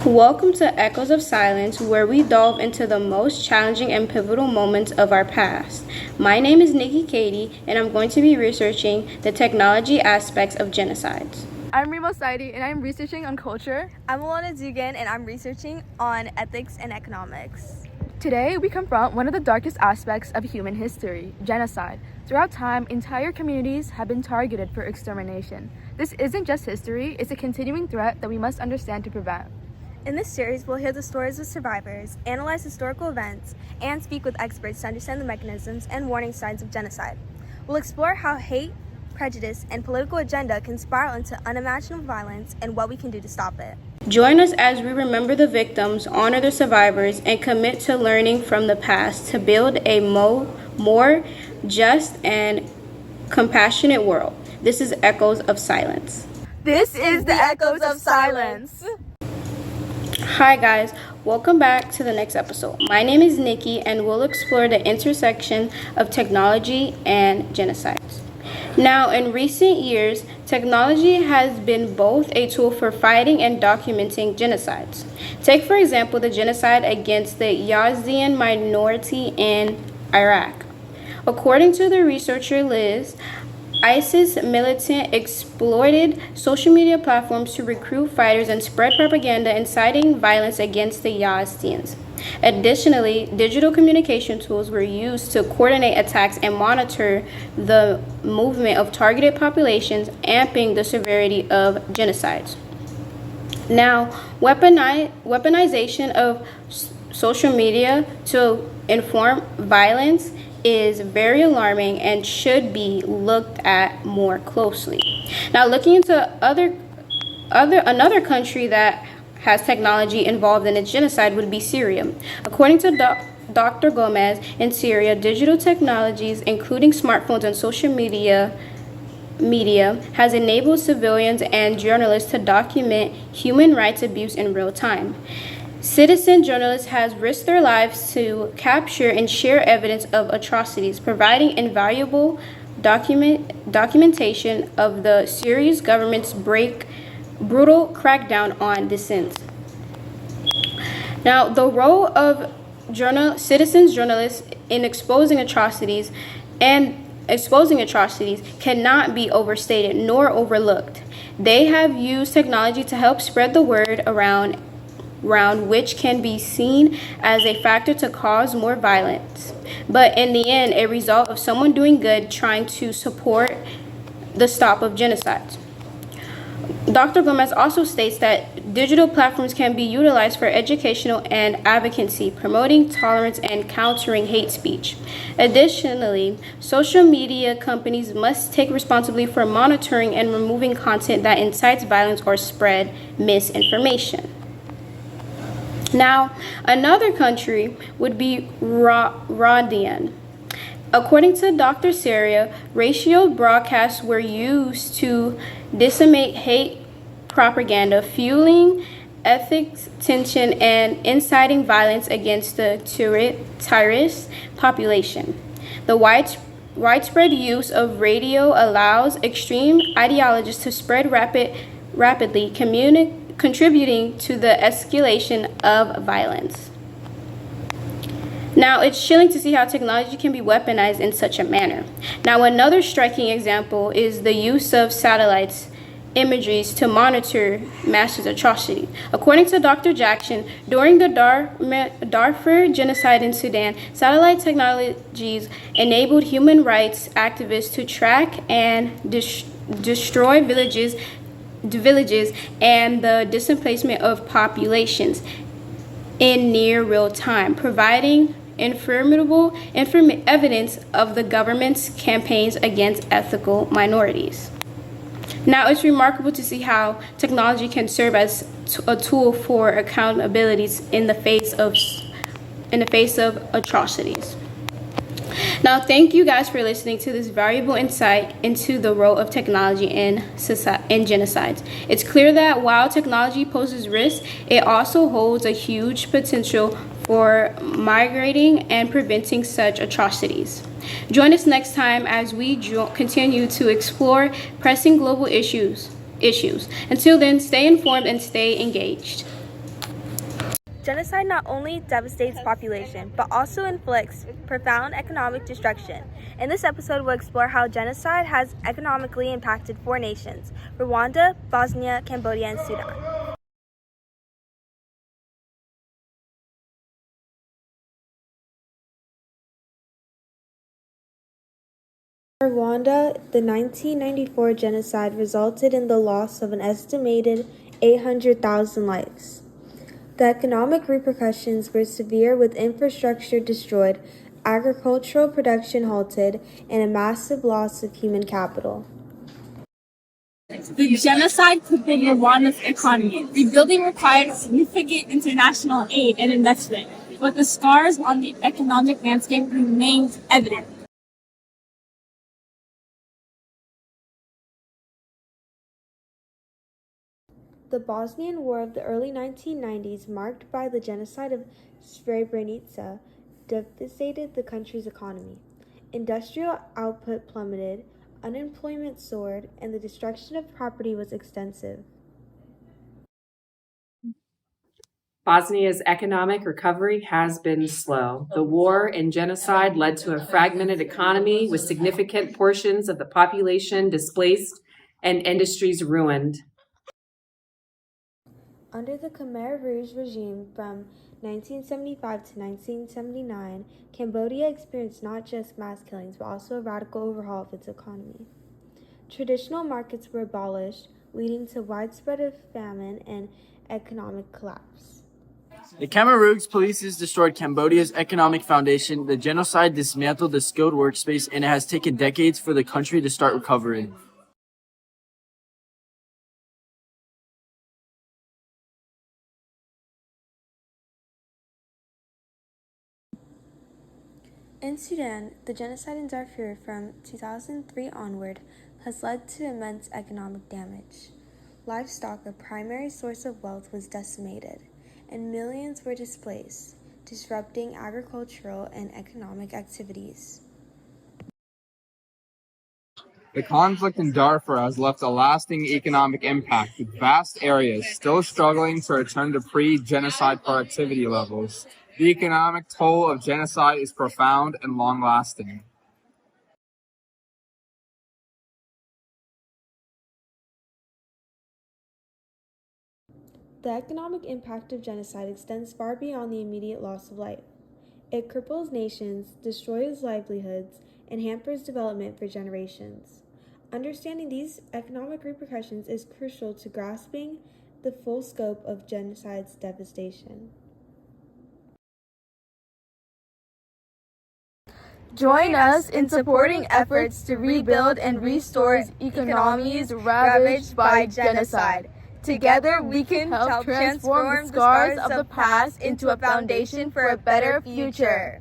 Welcome to Echoes of Silence, where we delve into the most challenging and pivotal moments of our past. My name is Nikki Katie, and I'm going to be researching the technology aspects of genocides. I'm Remo Saidi, and I'm researching on culture. I'm Alana Dugan, and I'm researching on ethics and economics. Today, we confront one of the darkest aspects of human history, genocide. Throughout time, entire communities have been targeted for extermination. This isn't just history, it's a continuing threat that we must understand to prevent. In this series, we'll hear the stories of survivors, analyze historical events, and speak with experts to understand the mechanisms and warning signs of genocide. We'll explore how hate, prejudice, and political agenda can spiral into unimaginable violence and what we can do to stop it. Join us as we remember the victims, honor the survivors, and commit to learning from the past to build a more just and compassionate world. This is Echoes of Silence. This is the Echoes of Silence. Hi guys, welcome back to the next episode. My name is Nikki, and we'll explore the intersection of technology and genocides. Now, in recent years, technology has been both a tool for fighting and documenting genocides. Take, for example, the genocide against the Yazidi minority in Iraq. According to the researcher Liz, ISIS militant exploited social media platforms to recruit fighters and spread propaganda inciting violence against the Yazidis. Additionally, digital communication tools were used to coordinate attacks and monitor the movement of targeted populations, amping the severity of genocides. Now, weaponization of social media to inform violence is very alarming and should be looked at more closely. Now, looking into another country that has technology involved in its genocide would be Syria. According to Dr. Gomez, in Syria, digital technologies, including smartphones and social media has enabled civilians and journalists to document human rights abuse in real time. Citizen journalists have risked their lives to capture and share evidence of atrocities, providing invaluable documentation of the Syrian government's brutal crackdown on dissent. Now, the role of citizen journalists in exposing atrocities cannot be overstated nor overlooked. They have used technology to help spread the word around which can be seen as a factor to cause more violence, but in the end, a result of someone doing good trying to support the stop of genocide. Dr. Gomez also states that digital platforms can be utilized for educational and advocacy, promoting tolerance and countering hate speech. Additionally, social media companies must take responsibility for monitoring and removing content that incites violence or spread misinformation. Now, another country would be Rwandan. According to Dr. Seria, racial broadcasts were used to disseminate hate propaganda, fueling ethnic tension and inciting violence against the Tutsi population. The widespread use of radio allows extreme ideologies to spread rapidly, contributing to the escalation of violence. Now, it's chilling to see how technology can be weaponized in such a manner. Now, another striking example is the use of satellites imageries to monitor mass atrocity. According to Dr. Jackson, during the Darfur genocide in Sudan, satellite technologies enabled human rights activists to track and destroy villages and the displacement of populations in near real time, providing informative evidence of the government's campaigns against ethnic minorities. Now, it's remarkable to see how technology can serve as a tool for accountability in the face of atrocities. Now, thank you guys for listening to this valuable insight into the role of technology in genocides. It's clear that while technology poses risks, it also holds a huge potential for mitigating and preventing such atrocities. Join us next time as we continue to explore pressing global issues. Until then, stay informed and stay engaged. Genocide not only devastates population, but also inflicts profound economic destruction. In this episode, we'll explore how genocide has economically impacted four nations: Rwanda, Bosnia, Cambodia, and Sudan. In Rwanda, the 1994 genocide resulted in the loss of an estimated 800,000 lives. The economic repercussions were severe, with infrastructure destroyed, agricultural production halted, and a massive loss of human capital. The genocide crippled Rwanda's economy. Rebuilding required significant international aid and investment, but the scars on the economic landscape remained evident. The Bosnian War of the early 1990s, marked by the genocide of Srebrenica, devastated the country's economy. Industrial output plummeted, unemployment soared, and the destruction of property was extensive. Bosnia's economic recovery has been slow. The war and genocide led to a fragmented economy with significant portions of the population displaced and industries ruined. Under the Khmer Rouge regime from 1975 to 1979, Cambodia experienced not just mass killings but also a radical overhaul of its economy. Traditional markets were abolished, leading to widespread famine and economic collapse. The Khmer Rouge police destroyed Cambodia's economic foundation. The genocide dismantled the skilled workspace, and it has taken decades for the country to start recovering. In Sudan, the genocide in Darfur from 2003 onward has led to immense economic damage. Livestock, a primary source of wealth, was decimated, and millions were displaced, disrupting agricultural and economic activities. The conflict in Darfur has left a lasting economic impact, with vast areas still struggling to return to pre-genocide productivity levels. The economic toll of genocide is profound and long-lasting. The economic impact of genocide extends far beyond the immediate loss of life. It cripples nations, destroys livelihoods, and hampers development for generations. Understanding these economic repercussions is crucial to grasping the full scope of genocide's devastation. Join us in supporting efforts to rebuild and restore economies ravaged by genocide. Together, we can help transform the scars of the past into a foundation for a better future.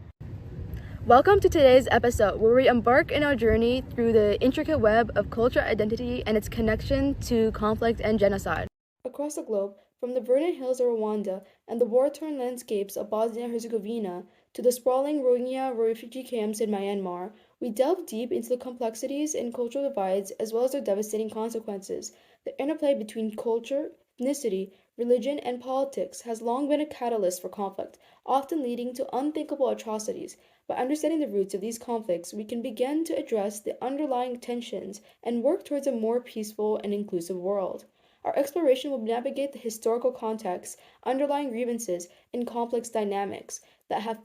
Welcome to today's episode, where we embark in our journey through the intricate web of cultural identity and its connection to conflict and genocide. Across the globe, from the verdant hills of Rwanda and the war-torn landscapes of Bosnia and Herzegovina to the sprawling Rohingya refugee camps in Myanmar, we delve deep into the complexities and cultural divides as well as their devastating consequences. The interplay between culture, ethnicity, religion, and politics has long been a catalyst for conflict, often leading to unthinkable atrocities. By understanding the roots of these conflicts, we can begin to address the underlying tensions and work towards a more peaceful and inclusive world. Our exploration will navigate the historical context, underlying grievances, and complex dynamics that have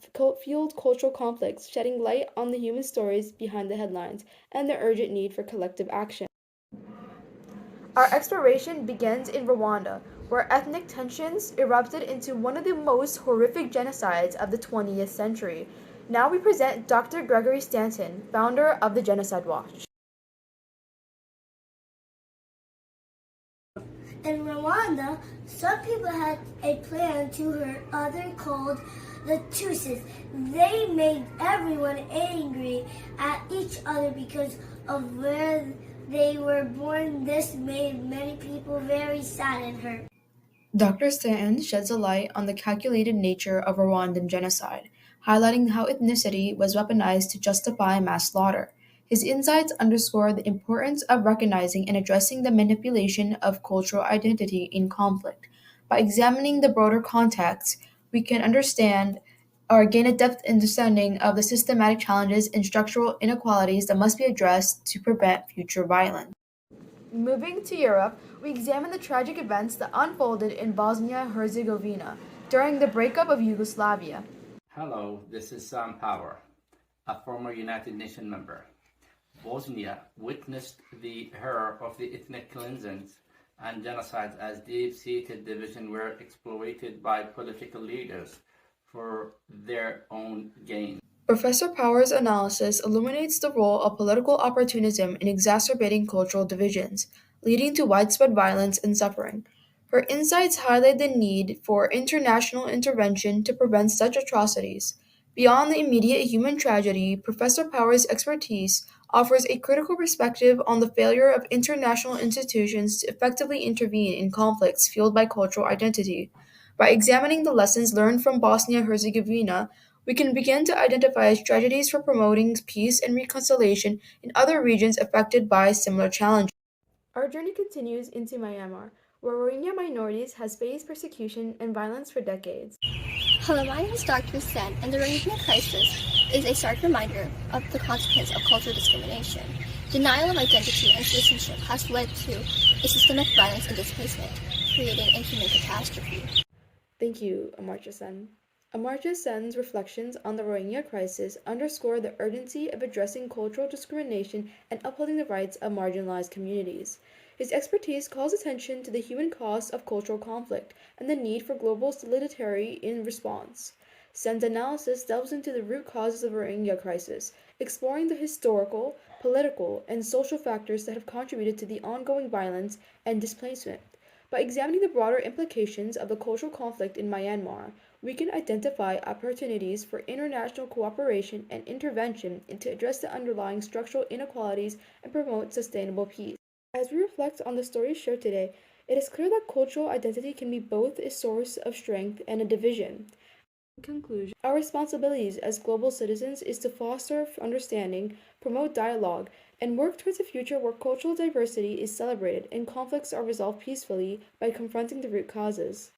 fueled cultural conflicts, shedding light on the human stories behind the headlines and the urgent need for collective action. Our exploration begins in Rwanda, where ethnic tensions erupted into one of the most horrific genocides of the 20th century. Now we present Dr. Gregory Stanton, founder of the Genocide Watch. In Rwanda, some people had a plan to hurt others called the Tutsis. They made everyone angry at each other because of where they were born. This made many people very sad and hurt. Dr. Stanton sheds a light on the calculated nature of Rwandan genocide, highlighting how ethnicity was weaponized to justify mass slaughter. His insights underscore the importance of recognizing and addressing the manipulation of cultural identity in conflict. By examining the broader context, we can understand or gain a depth understanding of the systematic challenges and structural inequalities that must be addressed to prevent future violence. Moving to Europe, we examine the tragic events that unfolded in Bosnia-Herzegovina during the breakup of Yugoslavia. Hello, this is Sam Power, a former United Nations member. Bosnia witnessed the horror of the ethnic cleansings and genocides as deep-seated divisions were exploited by political leaders for their own gain. Professor Power's analysis illuminates the role of political opportunism in exacerbating cultural divisions, leading to widespread violence and suffering. Her insights highlight the need for international intervention to prevent such atrocities. Beyond the immediate human tragedy, Professor Power's expertise offers a critical perspective on the failure of international institutions to effectively intervene in conflicts fueled by cultural identity. By examining the lessons learned from Bosnia Herzegovina, we can begin to identify strategies for promoting peace and reconciliation in other regions affected by similar challenges. Our journey continues into Myanmar, where Rohingya minorities has faced persecution and violence for decades. Hello, my name is Dr. Sen, and the Rohingya crisis is a stark reminder of the consequence of cultural discrimination. Denial of identity and citizenship has led to a systemic violence and displacement, creating a human catastrophe. Thank you, Amartya Sen. Amartya Sen's reflections on the Rohingya crisis underscore the urgency of addressing cultural discrimination and upholding the rights of marginalized communities. His expertise calls attention to the human cost of cultural conflict and the need for global solidarity in response. Sen's analysis delves into the root causes of the Rohingya crisis, exploring the historical, political, and social factors that have contributed to the ongoing violence and displacement. By examining the broader implications of the cultural conflict in Myanmar, we can identify opportunities for international cooperation and intervention to address the underlying structural inequalities and promote sustainable peace. As we reflect on the stories shared today, it is clear that cultural identity can be both a source of strength and a division. In conclusion, our responsibilities as global citizens is to foster understanding, promote dialogue, and work towards a future where cultural diversity is celebrated and conflicts are resolved peacefully by confronting the root causes.